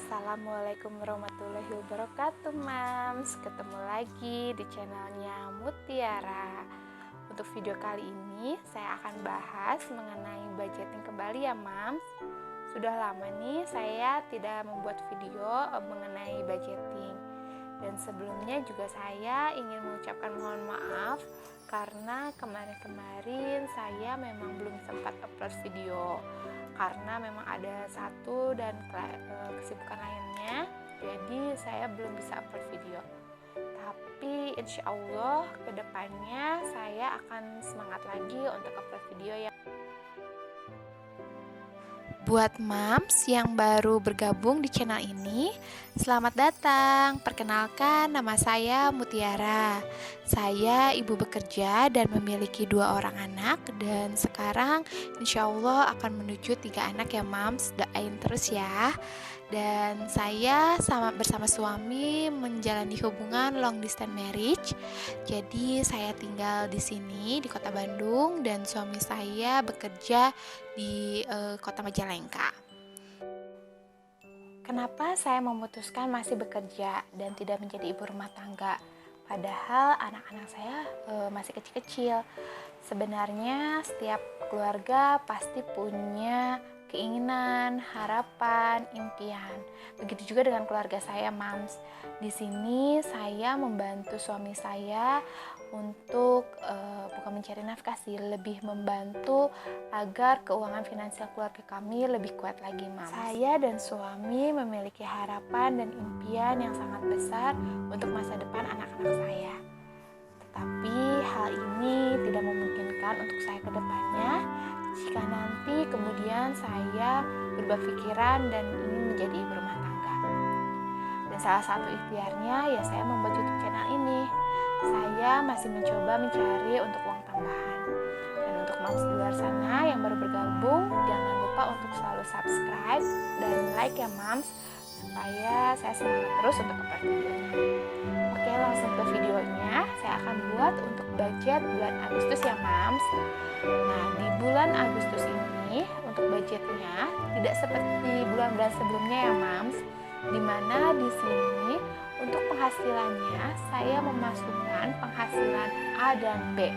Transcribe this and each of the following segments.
Assalamualaikum warahmatullahi wabarakatuh, Mams. Ketemu lagi di channelnya Mutiara. Untuk video kali ini saya akan bahas mengenai budgeting kembali ya, Mams. Sudah lama nih saya tidak membuat video mengenai budgeting. Dan sebelumnya juga saya ingin mengucapkan mohon maaf karena kemarin-kemarin saya memang belum sempat upload video karena memang ada satu dan kesibukan lainnya, jadi saya belum bisa upload video. Tapi insya Allah kedepannya saya akan semangat lagi untuk upload video ya. Buat Mams yang baru bergabung di channel ini, selamat datang. Perkenalkan, nama saya Mutiara. Saya ibu bekerja dan memiliki 2 orang anak. Dan sekarang insya Allah akan menuju 3 anak ya, Mams. Doain terus ya. Dan saya bersama suami menjalani hubungan long distance marriage. Jadi saya tinggal di sini di Kota Bandung dan suami saya bekerja di Kota Majalengka. Kenapa saya memutuskan masih bekerja dan tidak menjadi ibu rumah tangga? Padahal anak-anak saya masih kecil-kecil. Sebenarnya setiap keluarga pasti punya keinginan, harapan, impian. Begitu juga dengan keluarga saya, Mams. Di sini saya membantu suami saya untuk bukan mencari nafkah sih, lebih membantu agar keuangan finansial keluarga kami lebih kuat lagi, Mams. Saya dan suami memiliki harapan dan impian yang sangat besar untuk masa depan anak-anak saya. Tetapi hal ini tidak memungkinkan untuk saya ke depannya jika nanti kemudian saya berubah pikiran dan ingin menjadi ibu rumah tangga. Dan salah satu ikhtiarnya ya saya membuat YouTube channel ini. Saya masih mencoba mencari untuk uang tambahan. Dan untuk Mams di luar sana yang baru bergabung, jangan lupa untuk selalu subscribe dan like ya, Mams, supaya saya semangat terus untuk upload videonya. Oke, langsung ke videonya. Saya akan buat untuk budget bulan Agustus ya, Mams. Nah, di bulan Agustus ini untuk budgetnya tidak seperti bulan-bulan sebelumnya ya, Mams. Dimana di sini untuk penghasilannya saya memasukkan penghasilan A dan B.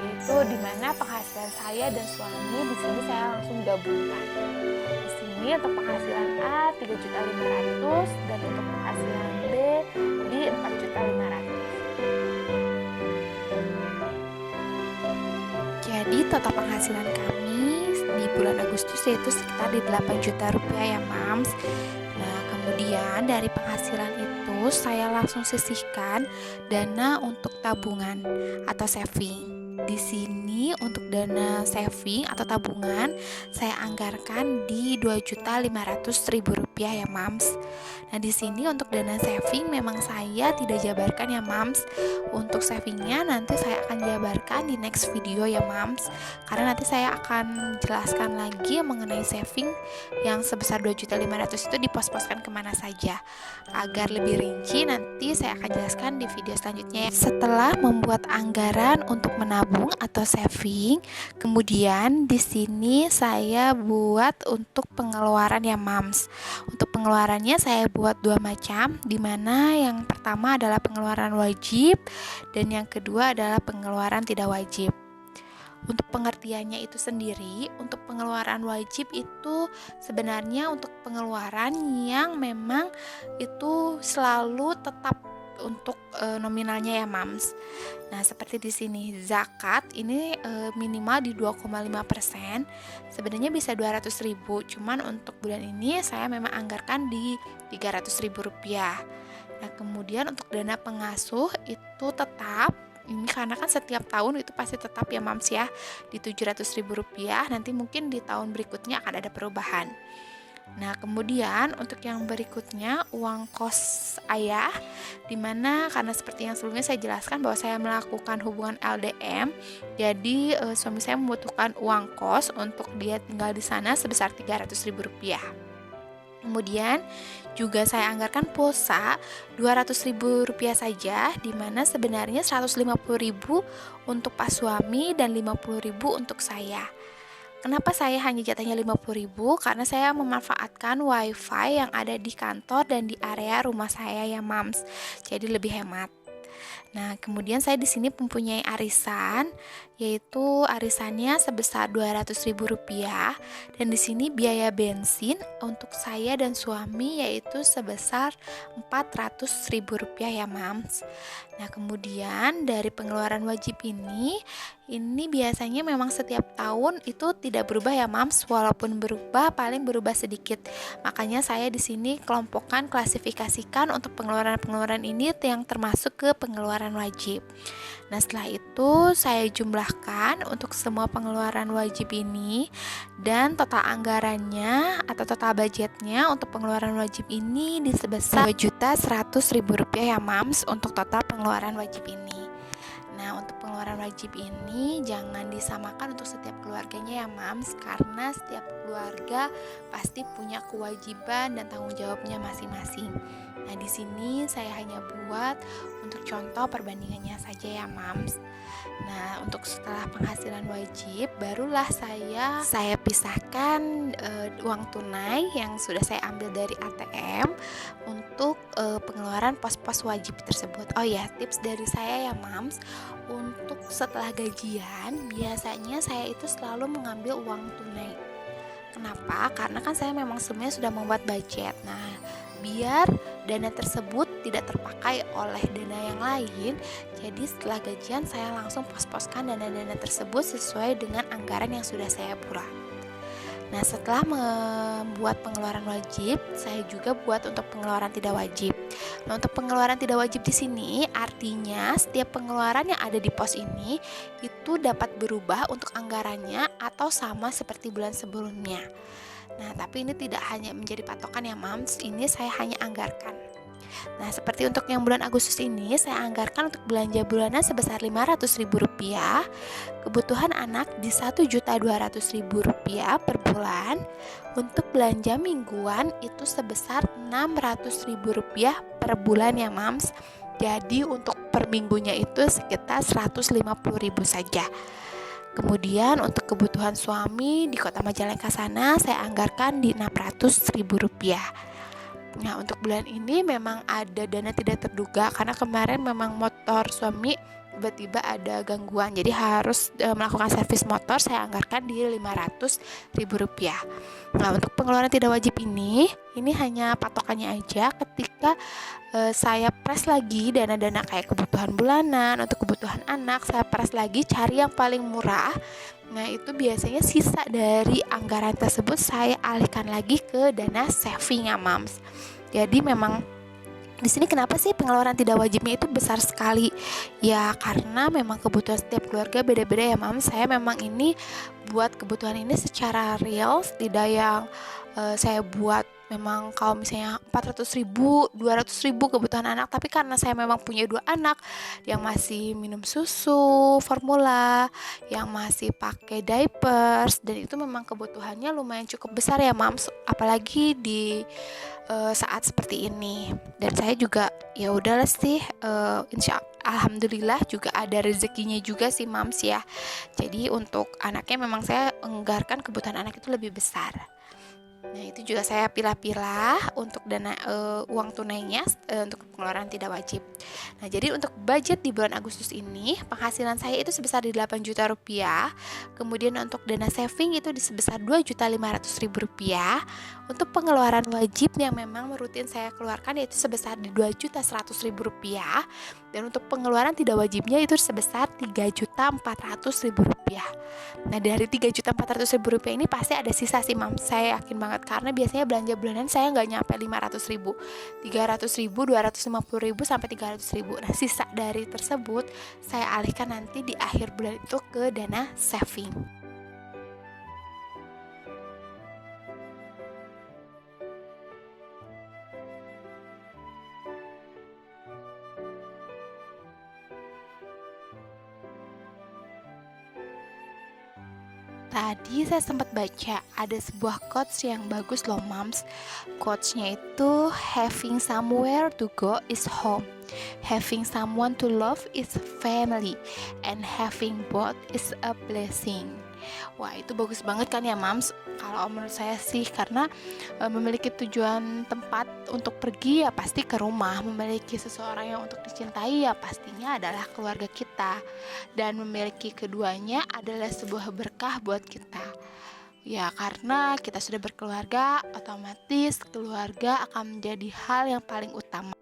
Yaitu dimana penghasilan saya dan suami di sini saya langsung gabungkan. Di sini untuk penghasilan A 3.500.000 dan untuk penghasilan B di 4.500.000. Jadi total penghasilan kami di bulan Agustus yaitu sekitar di 8 juta rupiah ya, Mams. Nah, kemudian dari penghasilan itu saya langsung sisihkan dana untuk tabungan atau saving. Di sini untuk dana saving atau tabungan saya anggarkan di 2.500.000 rupiah ya, Mams. Nah, di sini untuk dana saving memang saya tidak jabarkan ya, Mams. Untuk savingnya nanti saya akan jabarkan di next video ya, Mams. Karena nanti saya akan jelaskan lagi mengenai saving yang sebesar 2.500.000 itu dipos-poskan kemana saja. Agar lebih rinci nanti saya akan jelaskan di video selanjutnya ya. Setelah membuat anggaran untuk menabung atau saving, kemudian di sini saya buat untuk pengeluaran ya, Mams. Untuk pengeluarannya saya buat 2 macam, dimana yang pertama adalah pengeluaran wajib dan yang kedua adalah pengeluaran tidak wajib. Untuk pengertiannya itu sendiri, untuk pengeluaran wajib itu sebenarnya untuk pengeluaran yang memang itu selalu tetap untuk nominalnya ya, Mams. Nah, seperti di sini zakat ini minimal di 2,5%. Sebenarnya bisa 200.000, cuman untuk bulan ini saya memang anggarkan di 300.000 rupiah. Nah, kemudian untuk dana pengasuh itu tetap ini karena kan setiap tahun itu pasti tetap ya, Mams ya, di 700.000 rupiah. Nanti mungkin di tahun berikutnya akan ada perubahan. Nah, kemudian untuk yang berikutnya uang kos ayah, dimana karena seperti yang sebelumnya saya jelaskan bahwa saya melakukan hubungan LDM, jadi suami saya membutuhkan uang kos untuk dia tinggal di sana sebesar 300.000 rupiah. Kemudian juga saya anggarkan pulsa 200.000 rupiah saja, dimana sebenarnya 150.000 untuk Pak suami dan 50.000 untuk saya. Kenapa saya hanya jatahnya 50.000? Karena saya memanfaatkan wifi yang ada di kantor dan di area rumah saya ya Mams. Jadi lebih hemat. Nah, kemudian saya di sini mempunyai arisan, yaitu arisannya sebesar Rp200.000 dan di sini biaya bensin untuk saya dan suami yaitu sebesar Rp400.000 ya, Mams. Nah, kemudian dari pengeluaran wajib ini biasanya memang setiap tahun itu tidak berubah ya, Mams, walaupun berubah paling berubah sedikit. Makanya saya di sini kelompokkan, klasifikasikan untuk pengeluaran-pengeluaran ini yang termasuk ke pengeluaran wajib. Nah, setelah itu saya jumlahkan untuk semua pengeluaran wajib ini dan total anggarannya atau total budgetnya untuk pengeluaran wajib ini di sebesar Rp2.100.000 ya, Mams, untuk total pengeluaran wajib ini. Nah, untuk pengeluaran wajib ini jangan disamakan untuk setiap keluarganya ya, Mams, karena setiap keluarga pasti punya kewajiban dan tanggung jawabnya masing-masing. Nah, di sini saya hanya buat untuk contoh perbandingannya saja ya, Mams. Nah, untuk setelah penghasilan wajib barulah saya pisahkan uang tunai yang sudah saya ambil dari ATM untuk pengeluaran pos-pos wajib tersebut. Oh ya, tips dari saya ya, Mams, untuk setelah gajian biasanya saya itu selalu mengambil uang tunai. Kenapa? Karena kan saya memang sebenarnya sudah membuat budget. Nah, biar dana tersebut tidak terpakai oleh dana yang lain, jadi setelah gajian saya langsung pos-poskan dana-dana tersebut sesuai dengan anggaran yang sudah saya buat. Nah, setelah membuat pengeluaran wajib, saya juga buat untuk pengeluaran tidak wajib. Nah, untuk pengeluaran tidak wajib di sini artinya setiap pengeluaran yang ada di pos ini itu dapat berubah untuk anggarannya atau sama seperti bulan sebelumnya. Nah, tapi ini tidak hanya menjadi patokan ya, Mams, ini saya hanya anggarkan. Nah, seperti untuk yang bulan Agustus ini saya anggarkan untuk belanja bulanan sebesar Rp500.000, kebutuhan anak di Rp1.200.000 per bulan, untuk belanja mingguan itu sebesar Rp600.000 per bulan ya, Mams. Jadi untuk per minggunya itu sekitar Rp150.000 saja. Kemudian untuk kebutuhan suami di Kota Majalengka sana saya anggarkan di Rp600.000. Nah, untuk bulan ini memang ada dana tidak terduga karena kemarin memang motor suami tiba-tiba ada gangguan, jadi harus melakukan servis motor. Saya anggarkan di Rp500.000. Nah, untuk pengeluaran tidak wajib ini hanya patokannya aja ketika saya press lagi dana-dana kayak kebutuhan bulanan, untuk kebutuhan anak saya press lagi cari yang paling murah. Nah, itu biasanya sisa dari anggaran tersebut saya alihkan lagi ke dana saving ya, Mams. Jadi memang di sini kenapa sih pengeluaran tidak wajibnya itu besar sekali? Ya karena memang kebutuhan setiap keluarga beda-beda ya, Mams. Saya memang ini buat kebutuhan ini secara real, tidak yang saya buat memang kalau misalnya 400.000, 200.000 kebutuhan anak, tapi karena saya memang punya 2 anak yang masih minum susu formula, yang masih pakai diapers, dan itu memang kebutuhannya lumayan cukup besar ya, Mams, apalagi di saat seperti ini. Dan saya juga ya udahlah sih, alhamdulillah juga ada rezekinya juga sih, Mams ya. Jadi untuk anaknya memang saya anggarkan kebutuhan anak itu lebih besar. Nah, itu juga saya pilah-pilah untuk dana uang tunainya untuk pengeluaran tidak wajib. Nah, jadi untuk budget di bulan Agustus ini penghasilan saya itu sebesar di Rp8 juta. Kemudian untuk dana saving itu di sebesar Rp2.500.000. Untuk pengeluaran wajib yang memang rutin saya keluarkan yaitu sebesar di Rp2.100.000. Dan untuk pengeluaran tidak wajibnya itu sebesar Rp3.400.000. Nah, dari Rp3.400.000 ini pasti ada sisa sih, Mam. Saya yakin banget karena biasanya belanja bulanan saya nggak nyampe 500.000, 300.000, 250.000 sampai 300.000. Nah, sisa dari tersebut saya alihkan nanti di akhir bulan itu ke dana saving. Tadi saya sempat baca ada sebuah quotes yang bagus loh, Mams. Quotesnya itu having somewhere to go is home, having someone to love is family, and having both is a blessing. Wah, itu bagus banget kan ya, Mams? Kalau menurut saya sih, karena memiliki tujuan tempat untuk pergi ya pasti ke rumah, memiliki seseorang yang untuk dicintai ya pastinya adalah keluarga kita, dan memiliki keduanya adalah sebuah berkah buat kita. Ya, karena kita sudah berkeluarga, otomatis keluarga akan menjadi hal yang paling utama.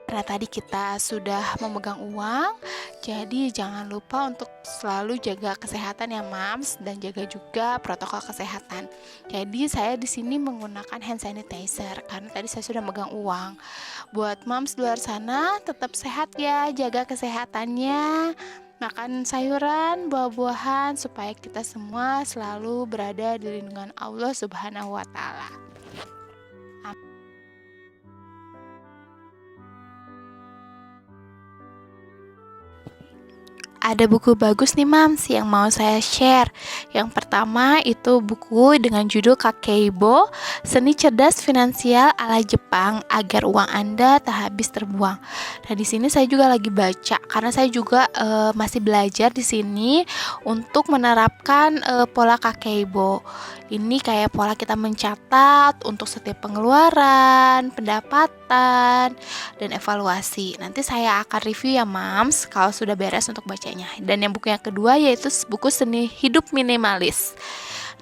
Karena tadi kita sudah memegang uang, jadi jangan lupa untuk selalu jaga kesehatan ya, Mams, dan jaga juga protokol kesehatan. Jadi saya di sini menggunakan hand sanitizer karena tadi saya sudah megang uang. Buat Mams di luar sana tetap sehat ya, jaga kesehatannya. Makan sayuran, buah-buahan supaya kita semua selalu berada di lindungan Allah Subhanahu wa taala. Ada buku bagus nih, Mams, yang mau saya share. Yang pertama itu buku dengan judul Kakeibo, Seni Cerdas Finansial ala Jepang agar uang Anda tak habis terbuang. Nah, di sini saya juga lagi baca karena saya juga masih belajar di sini untuk menerapkan pola Kakeibo. Ini kayak pola kita mencatat untuk setiap pengeluaran, pendapatan, dan evaluasi. Nanti saya akan review ya, Mams, kalau sudah beres untuk bacanya. Dan yang buku yang kedua yaitu buku Seni Hidup Minimalis.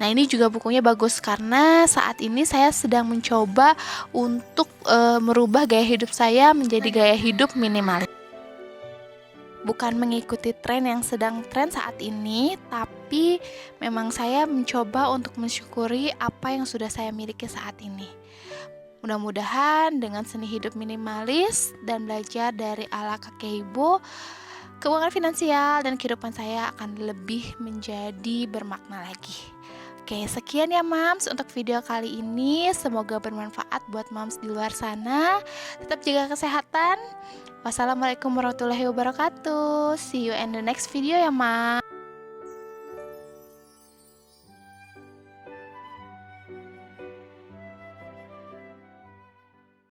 Nah, ini juga bukunya bagus karena saat ini saya sedang mencoba untuk merubah gaya hidup saya menjadi gaya hidup minimalis. Bukan mengikuti tren yang sedang tren saat ini, tapi memang saya mencoba untuk mensyukuri apa yang sudah saya miliki saat ini. Mudah-mudahan dengan seni hidup minimalis dan belajar dari ala Kakeibo, keuangan finansial dan kehidupan saya akan lebih menjadi bermakna lagi. Oke, sekian ya, Mams, untuk video kali ini. Semoga bermanfaat buat Mams di luar sana. Tetap jaga kesehatan. Wassalamualaikum warahmatullahi wabarakatuh. See you in the next video ya, Mams.